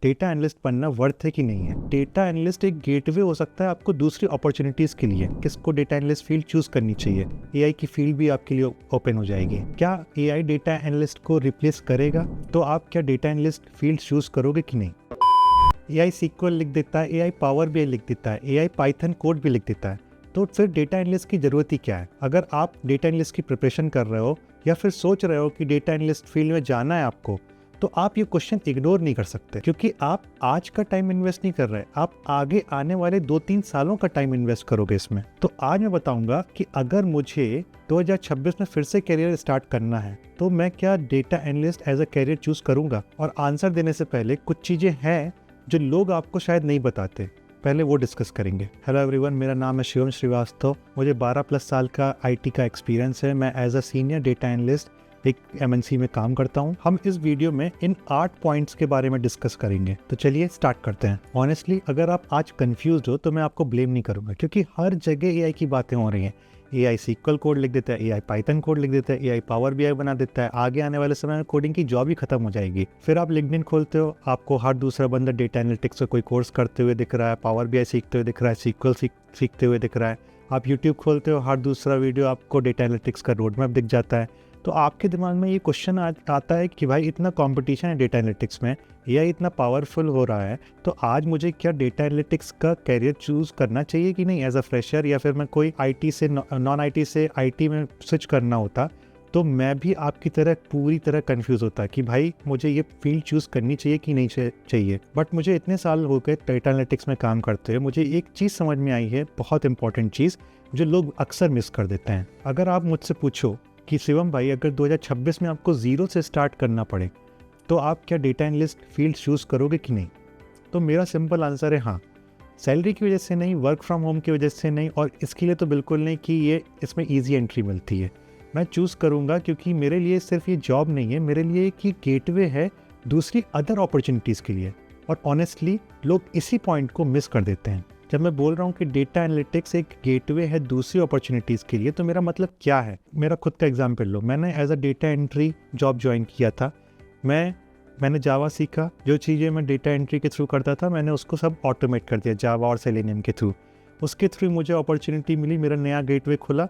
Data analyst बनना worth है कि नहीं है। डेटा एनालिस्ट एक गेटवे हो सकता है आपको दूसरी अपॉर्चुनिटीज़ के लिए। किसको डेटा एनालिस्ट फील्ड चूज़ करनी चाहिए, एआई की फील्ड भी आपके लिए ओपन हो जाएगी। क्या एआई डेटा एनालिस्ट को रिप्लेस करेगा? तो आप क्या डेटा एनालिस्ट फील्ड चूज़ करोगे कि नहीं? एआई सीक्वल लिख देता है, एआई पावर बीआई लिख देता है, एआई पाइथन कोड भी लिख देता है, तो फिर डेटा एनालिस्ट की ज़रूरत ही क्या है? अगर आप डेटा एनालिस्ट की प्रिपरेशन कर रहे हो या फिर सोच रहे हो कि डेटा एनालिस्ट फील्ड में जाना है आपको, तो आप ये क्वेश्चन इग्नोर नहीं कर सकते, क्योंकि आप आज का टाइम इन्वेस्ट नहीं कर रहे, आप आगे आने वाले 2-3 सालों का टाइम इन्वेस्ट करोगे इसमें। तो आज मैं बताऊंगा कि अगर मुझे 2026 में फिर से करियर स्टार्ट करना है तो मैं क्या data analyst as a career choose करूंगा। और आंसर देने से पहले कुछ चीज़ें हैं जो लोग आपको शायद नहीं बताते, पहले वो डिस्कस करेंगे। हेलो एवरीवन, मेरा नाम है शिवम श्रीवास्तव। मुझे 12+ साल का आईटी का एक्सपीरियंस है। मैं as a senior data analyst एक एमएनसी में काम करता हूँ। हम इस वीडियो में इन 8 पॉइंट्स के बारे में डिस्कस करेंगे। तो चलिए स्टार्ट करते हैं। ऑनेस्टली अगर आप आज कंफ्यूज हो तो मैं आपको ब्लेम नहीं करूंगा, क्योंकि हर जगह एआई की बातें हो रही हैं। एआई सीक्वल कोड लिख देता है, एआई पाइथन कोड लिख देता है, एआई पावर बीआई बना देता है। आगे आने वाले समय में कोडिंग की जॉब ही खत्म हो जाएगी। फिर आप लिंक्डइन खोलते हो, आपको हर दूसरा बंदा डेटा एनालिटिक्स का कोई कोर्स करते हुए दिख रहा है, पावर बीआई सीखते हुए दिख रहा है, सीक्वल सीखते हुए दिख रहा है। आप यूट्यूब खोलते हो, हर दूसरा वीडियो आपको डेटा एनालिटिक्स का रोड मैप दिख जाता है। तो आपके दिमाग में ये क्वेश्चन आता है कि भाई इतना कंपटीशन है डेटा एनालिटिक्स में, एआई इतना पावरफुल हो रहा है, तो आज मुझे क्या डेटा एनालिटिक्स का कैरियर चूज करना चाहिए कि नहीं एज अ फ्रेशर, या फिर मैं कोई आईटी से नॉन आईटी से आईटी में स्विच करना होता तो मैं भी आपकी तरह पूरी तरह कंफ्यूज होता कि भाई मुझे ये फील्ड चूज करनी चाहिए कि नहीं चाहिए। बट मुझे इतने साल हो गए डेटा एनालिटिक्स में काम करते हुए, मुझे एक चीज़ समझ में आई है, बहुत इंपॉर्टेंट चीज़ जो लोग अक्सर मिस कर देते हैं। अगर आप मुझसे पूछो कि शिवम भाई अगर 2026 में आपको ज़ीरो से स्टार्ट करना पड़े तो आप क्या डेटा एनालिस्ट फील्ड चूज़ करोगे कि नहीं, तो मेरा सिंपल आंसर है हाँ। सैलरी की वजह से नहीं, वर्क फ्रॉम होम की वजह से नहीं, और इसके लिए तो बिल्कुल नहीं कि ये इसमें ईजी एंट्री मिलती है। मैं चूज़ करूँगा क्योंकि मेरे लिए सिर्फ ये जॉब नहीं है, मेरे लिए एक ये गेटवे है दूसरी अदर अपॉर्चुनिटीज़ के लिए। और ऑनेस्टली लोग इसी पॉइंट को मिस कर देते हैं। जब मैं बोल रहा हूँ कि डेटा एनालिटिक्स एक गेटवे है दूसरी अपॉर्चुनिटीज़ के लिए, तो मेरा मतलब क्या है। मेरा खुद का एग्जांपल लो, मैंने as a data entry job join किया था। मैंने जावा सीखा, जो चीज़ें मैं डेटा एंट्री के थ्रू करता था मैंने उसको सब ऑटोमेट कर दिया जावा और सेलेनियम के थ्रू। उसके थ्रू मुझे अपॉर्चुनिटी मिली, मेरा नया गेटवे खुला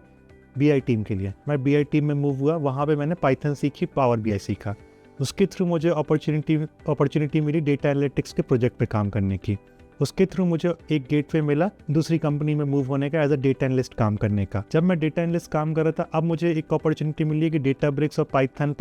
बीआई टीम के लिए। मैं बीआई टीम में मूव हुआ, वहाँ पे मैंने पाइथन सीखी, पावर बीआई सीखा। उसके थ्रू मुझे अपॉर्चुनिटी मिली डेटा एनालिटिक्स के प्रोजेक्ट पे काम करने की। उसके थ्रू मुझे एक गेटवे मिला दूसरी कंपनी में मूव होने का, एज अ डेटा एनालिस्ट काम करने का। जब मैं डेटा एनालिस्ट काम कर रहा था, अब मुझे एक अपॉर्चुनिटी मिली है कि डेटाब्रिक्स और पाइथन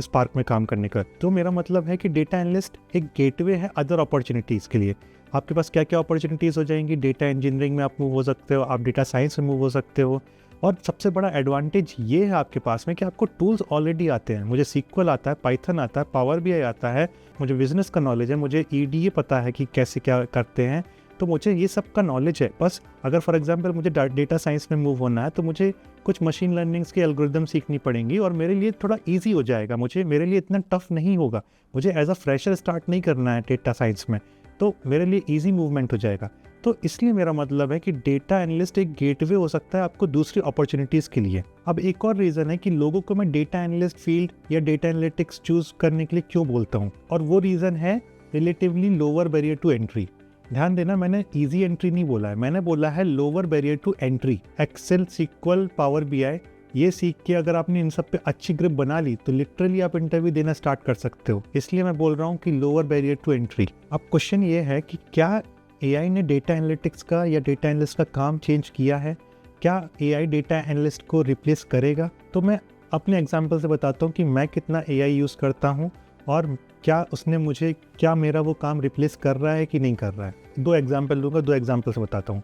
स्पार्क में काम करने का। तो मेरा मतलब है कि डेटा एनालिस्ट एक गेटवे है अदर अपॉर्चुनिटीज़ के लिए। आपके पास क्या क्या अपॉर्चुनिटीज़ हो जाएंगी, डेटा इंजीनियरिंग में आप मूव हो सकते हो, आप डेटा साइंस में मूव हो सकते हो। और सबसे बड़ा एडवांटेज ये है आपके पास में कि आपको टूल्स ऑलरेडी आते हैं। मुझे सीक्वल आता है, पाइथन आता है, पावर बीआई आता है, मुझे बिजनेस का नॉलेज है, मुझे ईडीए पता है कि कैसे क्या करते हैं। तो मुझे ये सब का नॉलेज है। बस अगर फॉर एग्जांपल मुझे डेटा साइंस में मूव होना है तो मुझे कुछ मशीन लर्निंग्स की एल्गोरिदम सीखनी पड़ेंगी, और मेरे लिए थोड़ा ईजी हो जाएगा। मेरे लिए इतना टफ नहीं होगा। मुझे एज अ फ्रेशर स्टार्ट नहीं करना है डेटा साइंस में, तो मेरे लिए ईजी मूवमेंट हो जाएगा। तो इसलिए मेरा मतलब है कि डेटा एनालिस्ट एक गेटवे हो सकता है आपको दूसरी अपॉर्चुनिटीज़ के लिए। अब एक और रीज़न है कि लोगों को मैं डेटा एनालिस्ट फील्ड या डेटा एनालिटिक्स चूज़ करने के लिए क्यों बोलता हूँ, और वो रीज़न है relatively lower barrier to entry. ध्यान देना, मैंने ईजी एंट्री नहीं बोला है, मैंने बोला है lower barrier to entry. Excel, SQL, Power BI ये सीख के अगर आपने इन सब पे अच्छी ग्रिप बना ली तो लिटरली आप इंटरव्यू देना स्टार्ट कर सकते हो। इसलिए मैं बोल रहा हूँ कि लोअर बैरियर टू एंट्री। अब क्वेश्चन ये है कि क्या एआई ने डेटा एनालिटिक्स का या डेटा एनालिस्ट का काम चेंज किया है? क्या एआई डेटा एनालिस्ट को रिप्लेस करेगा? तो मैं अपने एग्जांपल से बताता हूँ कि मैं कितना एआई यूज़ करता हूँ और क्या मेरा वो काम रिप्लेस कर रहा है कि नहीं कर रहा है। 2 एग्जांपल लूँगा, 2 एग्जांपल से बताता हूँ।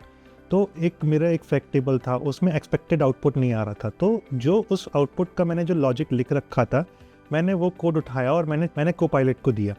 तो मेरा एक फैक्ट टेबल था, उसमें एक्सपेक्टेड आउटपुट नहीं आ रहा था। तो जो उस आउटपुट का मैंने जो लॉजिक लिख रखा था, मैंने वो कोड उठाया और मैंने कोपायलट को दिया।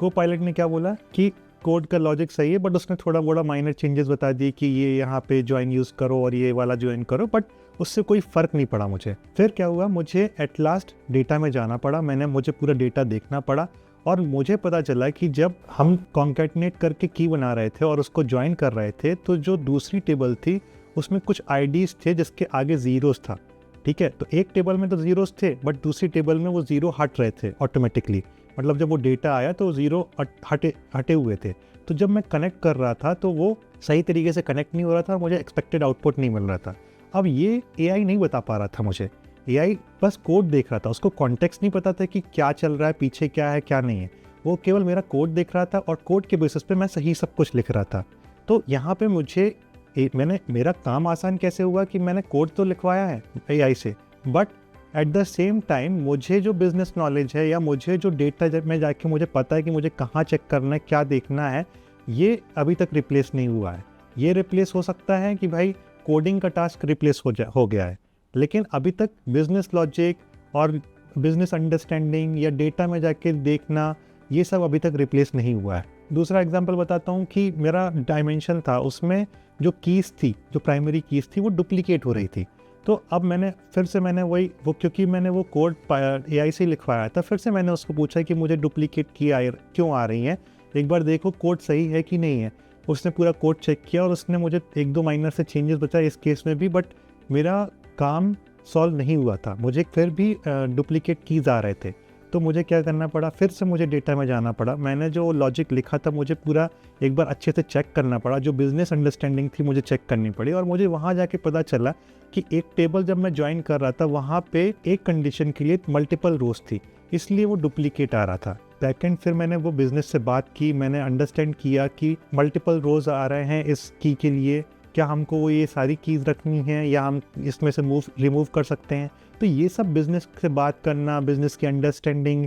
कोपायलट ने क्या बोला कि कोड का लॉजिक सही है, बट उसने थोड़ा बड़ा माइनर चेंजेस बता दिए कि ये यहाँ पे ज्वाइन यूज़ करो और ये वाला ज्वाइन करो, बट उससे कोई फ़र्क नहीं पड़ा मुझे। फिर क्या हुआ, मुझे एट लास्ट डेटा में जाना पड़ा, मुझे पूरा डेटा देखना पड़ा, और मुझे पता चला कि जब हम कॉन्कैटिनेट करके की बना रहे थे और उसको ज्वाइन कर रहे थे, तो जो दूसरी टेबल थी उसमें कुछ आईडीज़ थे जिसके आगे ज़ीरोस था। ठीक है, तो एक टेबल में तो ज़ीरोस थे, बट दूसरी टेबल में वो ज़ीरो हट रहे थे ऑटोमेटिकली। मतलब जब वो डेटा आया तो ज़ीरो हटे हुए थे। तो जब मैं कनेक्ट कर रहा था तो वो सही तरीके से कनेक्ट नहीं हो रहा था, मुझे एक्सपेक्टेड आउटपुट नहीं मिल रहा था। अब ये एआई नहीं बता पा रहा था मुझे, एआई बस कोड देख रहा था, उसको कॉन्टेक्स्ट नहीं पता था कि क्या चल रहा है, पीछे क्या है क्या नहीं है। वो केवल मेरा कोड देख रहा था और कोड के बेसिस पे मैं सही सब कुछ लिख रहा था। तो यहाँ पे मुझे मेरा काम आसान कैसे हुआ कि मैंने कोड तो लिखवाया है एआई से, but at the same time मुझे जो बिज़नेस नॉलेज है या मुझे जो डेटा जब मैं जाके मुझे पता है कि मुझे कहाँ चेक करना है, क्या देखना है, ये अभी तक रिप्लेस नहीं हुआ है। ये रिप्लेस हो सकता है कि भाई कोडिंग का टास्क रिप्लेस हो गया है, लेकिन अभी तक बिज़नेस लॉजिक और बिज़नेस अंडरस्टैंडिंग या डेटा में जाके देखना, ये सब अभी तक रिप्लेस नहीं हुआ है। दूसरा एग्जांपल बताता हूँ कि मेरा डायमेंशन था, उसमें जो कीज़ थी, जो प्राइमरी कीज़ थी, वो डुप्लीकेट हो रही थी। तो अब मैंने फिर से क्योंकि मैंने वो कोड एआई से लिखवाया था, फिर से मैंने उसको पूछा कि मुझे डुप्लीकेट की क्यों आ रही हैं, एक बार देखो कोड सही है कि नहीं है। उसने पूरा कोड चेक किया और उसने मुझे 1-2 माइनर से चेंजेस बताए इस केस में भी, बट मेरा काम सॉल्व नहीं हुआ था, मुझे फिर भी डुप्लीकेट कीज़ आ रहे थे। तो मुझे क्या करना पड़ा, फिर से मुझे डेटा में जाना पड़ा। मैंने जो लॉजिक लिखा था मुझे पूरा एक बार अच्छे से चेक करना पड़ा, जो बिज़नेस अंडरस्टैंडिंग थी मुझे चेक करनी पड़ी, और मुझे वहाँ जाके पता चला कि एक टेबल जब मैं ज्वाइन कर रहा था वहाँ पे एक कंडीशन के लिए मल्टीपल रोज थी, इसलिए वो डुप्लीकेट आ रहा था। सेकेंड, फिर मैंने वो बिज़नेस से बात की, मैंने अंडरस्टैंड किया कि मल्टीपल रोज आ रहे हैं इस की के लिए, क्या हमको वो ये सारी कीज़ रखनी है या हम इसमें से रिमूव कर सकते हैं। तो ये सब बिज़नेस से बात करना, बिज़नेस की अंडरस्टैंडिंग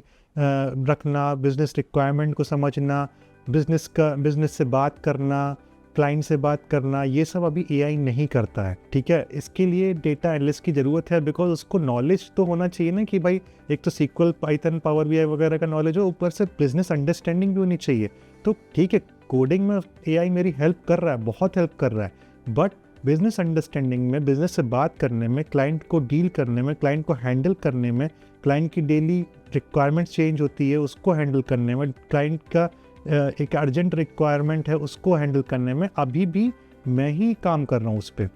रखना, बिज़नेस रिक्वायरमेंट को समझना, बिज़नेस से बात करना, क्लाइंट से बात करना, ये सब अभी एआई नहीं करता है। ठीक है, इसके लिए डेटा एनालिस्ट की ज़रूरत है, बिकॉज उसको नॉलेज तो होना चाहिए ना कि भाई एक तो सीक्वल, पाइथन, पावर बीआई वगैरह का नॉलेज हो, ऊपर से बिज़नेस अंडरस्टैंडिंग भी होनी चाहिए। तो ठीक है, कोडिंग में एआई मेरी हेल्प कर रहा है, बहुत हेल्प कर रहा है, बट बिज़नेस अंडरस्टैंडिंग में, बिज़नेस से बात करने में, क्लाइंट को डील करने में, क्लाइंट को हैंडल करने में, क्लाइंट की डेली रिक्वायरमेंट्स चेंज होती है उसको हैंडल करने में, क्लाइंट का एक अर्जेंट रिक्वायरमेंट है उसको हैंडल करने में, अभी भी मैं ही काम कर रहा हूँ उस पर।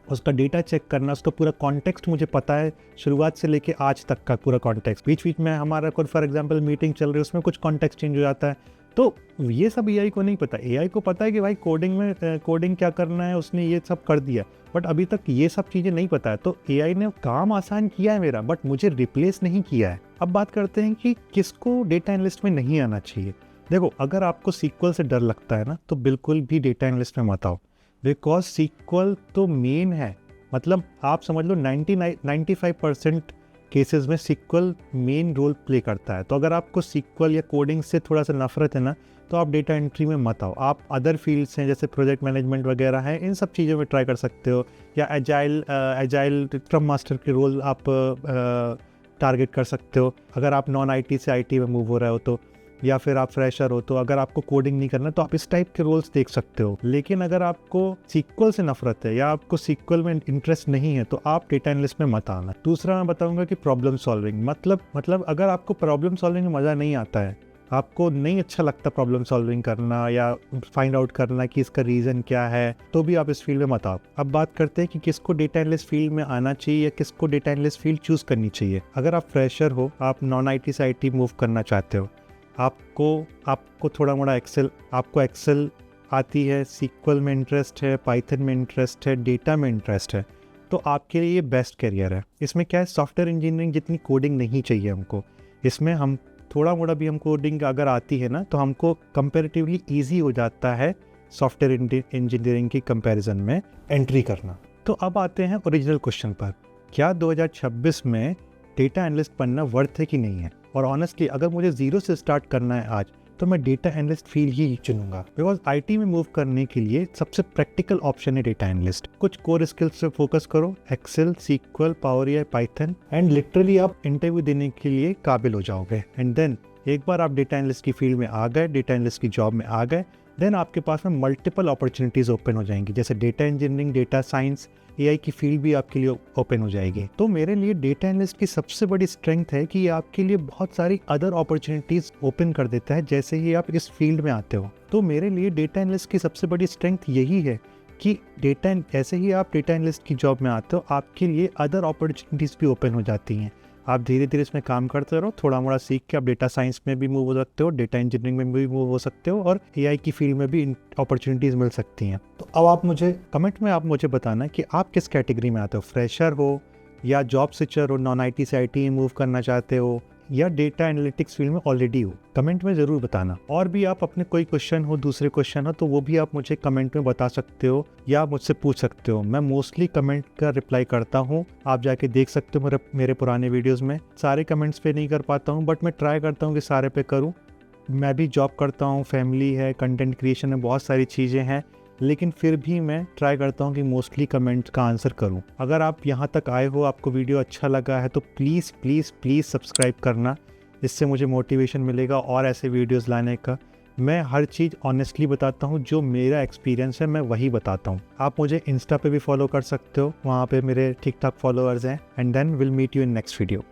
उसका डेटा चेक करना, उसका पूरा कॉन्टेक्स्ट मुझे पता है, शुरुआत से लेके आज तक का पूरा कॉन्टेक्स्ट। बीच बीच में हमारा कोई फॉर एग्जांपल मीटिंग चल रही है, उसमें कुछ कॉन्टेक्स्ट चेंज हो जाता है, तो ये सब एआई को नहीं पता। एआई को पता है कि भाई कोडिंग क्या करना है, उसने ये सब कर दिया, बट अभी तक ये सब चीज़ें नहीं पता है। तो एआई ने काम आसान किया है मेरा, बट मुझे रिप्लेस नहीं किया है। अब बात करते हैं कि किसको डेटा एनालिस्ट में नहीं आना चाहिए। देखो, अगर आपको सीक्वल से डर लगता है ना, तो बिल्कुल भी डेटा एनालिस्ट में मत आओ, बिकॉज सीक्वल तो मेन है। मतलब आप समझ लो 95% केसेस में सीक्वल मेन रोल प्ले करता है। तो अगर आपको सीक्वल या कोडिंग से थोड़ा सा नफरत है ना, तो आप डेटा एंट्री में मत आओ। आप अदर फील्ड्स हैं जैसे प्रोजेक्ट मैनेजमेंट वगैरह हैं, इन सब चीज़ों में ट्राई कर सकते हो, या एजाइल स्क्रम मास्टर के रोल आप टारगेट कर सकते हो अगर आप नॉन आईटी से आईटी में मूव हो रहे हो तो, या फिर आप फ्रेशर हो तो अगर आपको कोडिंग नहीं करना तो आप इस टाइप के रोल्स देख सकते हो। लेकिन अगर आपको सीक्वल से नफरत है या आपको सीक्वल में इंटरेस्ट नहीं है तो आप डेटा एनालिस्ट में मत आना। दूसरा मैं बताऊंगा कि प्रॉब्लम सॉल्विंग, मतलब अगर आपको प्रॉब्लम सॉल्विंग में मज़ा नहीं आता है, आपको नहीं अच्छा लगता प्रॉब्लम सॉल्विंग करना या फाइंड आउट करना कि इसका रीज़न क्या है, तो भी आप इस फील्ड में मत आओ। अब बात करते हैं कि किसको डेटा एनालिस्ट फील्ड में आना चाहिए या किसको डेटा एनालिस्ट फील्ड चूज़ करनी चाहिए। अगर आप फ्रेशर हो, आप नॉन आईटी से आईटी मूव करना चाहते हो, आपको थोड़ा मोड़ा एक्सेल आती है, सीक्वल में इंटरेस्ट है, पाइथन में इंटरेस्ट है, डेटा में इंटरेस्ट है, तो आपके लिए ये बेस्ट करियर है। इसमें क्या है, सॉफ्टवेयर इंजीनियरिंग जितनी कोडिंग नहीं चाहिए हमको। इसमें हम थोड़ा मोड़ा भी हम कोडिंग अगर आती है ना, तो हमको कंपैरेटिवली ईजी हो जाता है सॉफ्टवेयर इंजीनियरिंग की कंपैरिजन में एंट्री करना। तो अब आते हैं ओरिजिनल क्वेश्चन पर, क्या 2026 में डेटा एनालिस्ट बनना वर्थ है कि नहीं है। और ऑनेस्टली अगर मुझे ज़ीरो से स्टार्ट करना है आज, तो मैं डेटा एनालिस्ट फील्ड ही चुनूंगा, बिकॉज आईटी में मूव करने के लिए सबसे प्रैक्टिकल ऑप्शन है डेटा एनालिस्ट। कुछ कोर स्किल्स पे फोकस करो, Excel, SQL, Power BI, Python, and literally आप इंटरव्यू देने के लिए काबिल हो जाओगे। एंड देन एक बार आप डेटा एनालिस्ट की फील्ड में आ गए, डेटा एनालिस्ट की जॉब में आ गए, देन आपके पास में मल्टीपल अपॉर्चुनिटीज़ ओपन हो जाएंगी, जैसे data engineering, data science, AI की फील्ड भी आपके लिए ओपन हो जाएगी। तो मेरे लिए डेटा एनालिस्ट की सबसे बड़ी स्ट्रेंथ है कि ये आपके लिए बहुत सारी अदर अपॉर्चुनिटीज़ ओपन कर देता है जैसे ही आप इस फील्ड में आते हो। तो मेरे लिए डेटा एनालिस्ट की सबसे बड़ी स्ट्रेंथ यही है कि ऐसे ही आप डेटा एनालिस्ट की जॉब में आते हो, आपके लिए अदर अपॉर्चुनिटीज़ भी ओपन हो जाती हैं। आप धीरे धीरे इसमें काम करते रहो, थोड़ा मोड़ा सीख के आप डेटा साइंस में भी मूव हो सकते हो, डेटा इंजीनियरिंग में भी मूव हो सकते हो और एआई की फील्ड में भी अपॉर्चुनिटीज़ मिल सकती हैं। तो अब आप मुझे कमेंट में आप मुझे बताना कि आप किस कैटेगरी में आते हो, फ्रेशर हो या जॉब स्विचर हो, नॉन आईटी से आईटी में मूव करना चाहते हो या डेटा एनालिटिक्स फील्ड में ऑलरेडी हो। कमेंट में ज़रूर बताना। और भी आप अपने कोई क्वेश्चन हो, दूसरे क्वेश्चन हो, तो वो भी आप मुझे कमेंट में बता सकते हो या मुझसे पूछ सकते हो। मैं मोस्टली कमेंट का रिप्लाई करता हूँ, आप जाके देख सकते हो मेरे पुराने वीडियोज़ में। सारे कमेंट्स पे नहीं कर पाता हूँ, बट मैं ट्राई करता हूँ कि सारे पे करूँ। मैं भी जॉब करता हूँ, फैमिली है, कंटेंट क्रिएशन में बहुत सारी चीज़ें हैं, लेकिन फिर भी मैं ट्राई करता हूँ कि मोस्टली कमेंट्स का आंसर करूँ। अगर आप यहाँ तक आए हो, आपको वीडियो अच्छा लगा है, तो प्लीज़ प्लीज़ प्लीज़ सब्सक्राइब करना। इससे मुझे मोटिवेशन मिलेगा और ऐसे वीडियोस लाने का। मैं हर चीज़ ऑनेस्टली बताता हूँ, जो मेरा एक्सपीरियंस है मैं वही बताता हूँ। आप मुझे इंस्टा पे भी फॉलो कर सकते हो, वहाँ पे मेरे ठीक ठाक फॉलोअर्स हैं। And then will meet you in next video.